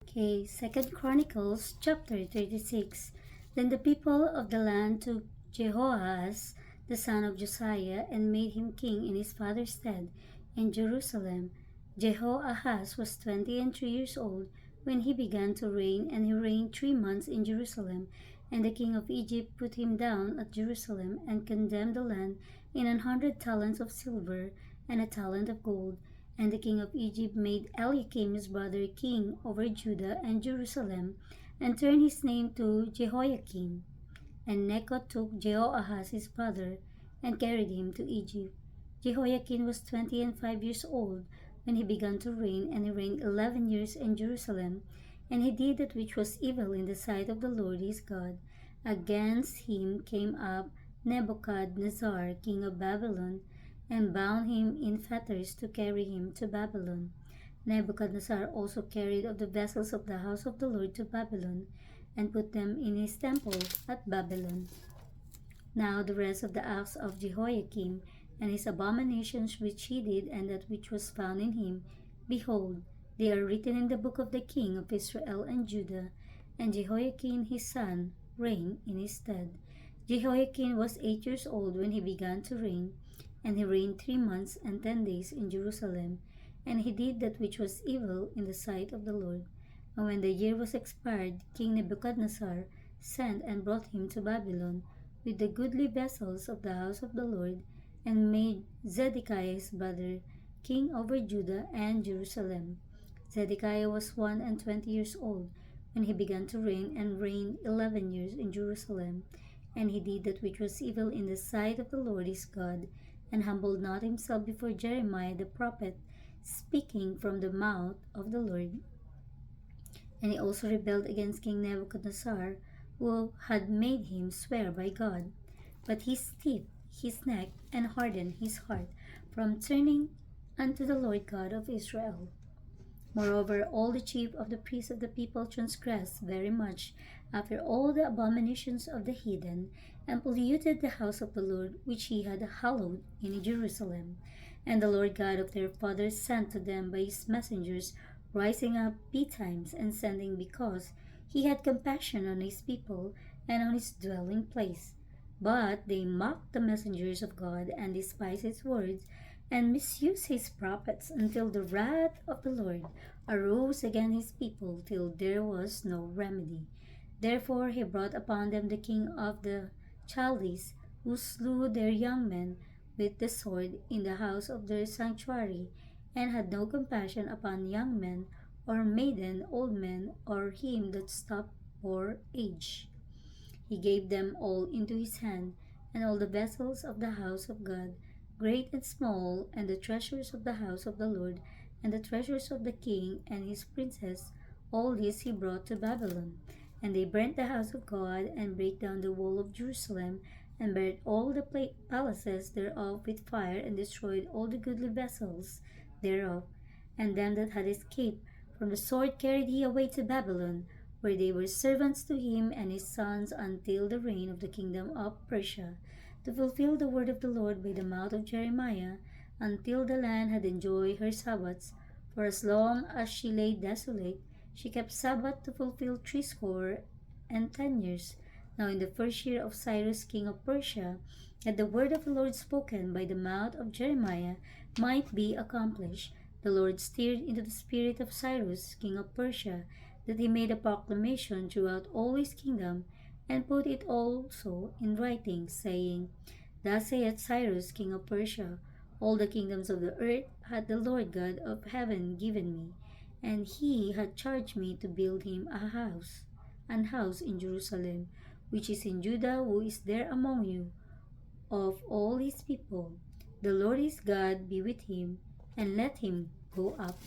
Okay, Second Chronicles chapter 36. Then the people of the land took Jehoahaz, the son of Josiah, and made him king in his father's stead in Jerusalem. Jehoahaz was 23 years old when he began to reign, and he reigned 3 months in Jerusalem. And the king of Egypt put him down at Jerusalem and condemned the land in 100 talents of silver and a talent of gold. And the king of Egypt made Eliakim his brother king over Judah and Jerusalem, and turned his name to Jehoiakim. And Necho took Jehoahaz his brother, and carried him to Egypt. Jehoiakim was 25 years old when he began to reign, and he reigned 11 years in Jerusalem. And he did that which was evil in the sight of the Lord his God. Against him came up Nebuchadnezzar king of Babylon, and bound him in fetters to carry him to Babylon. Nebuchadnezzar also carried of the vessels of the house of the Lord to Babylon, and put them in his temple at Babylon. Now the rest of the acts of Jehoiakim, and his abominations which he did, and that which was found in him, behold, they are written in the book of the king of Israel and Judah. And Jehoiakim his son reigned in his stead. Jehoiakim was 8 years old when he began to reign, and he reigned 3 months and 10 days in Jerusalem. And he did that which was evil in the sight of the Lord. And when the year was expired, King Nebuchadnezzar sent and brought him to Babylon with the goodly vessels of the house of the Lord, and made Zedekiah his brother king over Judah and Jerusalem. Zedekiah was 21 years old when he began to reign, and reigned 11 years in Jerusalem. And he did that which was evil in the sight of the Lord his God, and humbled not himself before Jeremiah the prophet, speaking from the mouth of the Lord. And he also rebelled against King Nebuchadnezzar, who had made him swear by God. But he stiffed his neck and hardened his heart from turning unto the Lord God of Israel. Moreover, all the chief of the priests of the people transgressed very much after all the abominations of the heathen, and polluted the house of the Lord which he had hallowed in Jerusalem. And the Lord God of their fathers sent to them by his messengers, rising up betimes and sending, because he had compassion on his people and on his dwelling place. But they mocked the messengers of God, and despised his words, and misused his prophets, until the wrath of the Lord arose against his people, till there was no remedy. Therefore he brought upon them the king of the Chaldees, who slew their young men with the sword in the house of their sanctuary, and had no compassion upon young men, or maiden, old men, or him that stopped for age. He gave them all into his hand, and all the vessels of the house of God, great and small, and the treasures of the house of the Lord, and the treasures of the king and his princes, all this he brought to Babylon. And they burnt the house of God, and brake down the wall of Jerusalem, and burnt all the palaces thereof with fire, and destroyed all the goodly vessels thereof. And them that had escaped from the sword carried he away to Babylon, where they were servants to him and his sons until the reign of the kingdom of Persia, to fulfill the word of the Lord by the mouth of Jeremiah, until the land had enjoyed her Sabbaths. For as long as she lay desolate, she kept Sabbath to fulfill 60 and 10 years. Now in the first year of Cyrus king of Persia, that the word of the Lord spoken by the mouth of Jeremiah might be accomplished, the Lord stirred into the spirit of Cyrus king of Persia, that he made a proclamation throughout all his kingdom, and put it also in writing, saying, Thus saith Cyrus king of Persia, all the kingdoms of the earth hath the Lord God of heaven given me, and he hath charged me to build him an house in Jerusalem, which is in Judah, who is there among you, of all his people. The Lord his God be with him, and let him go up.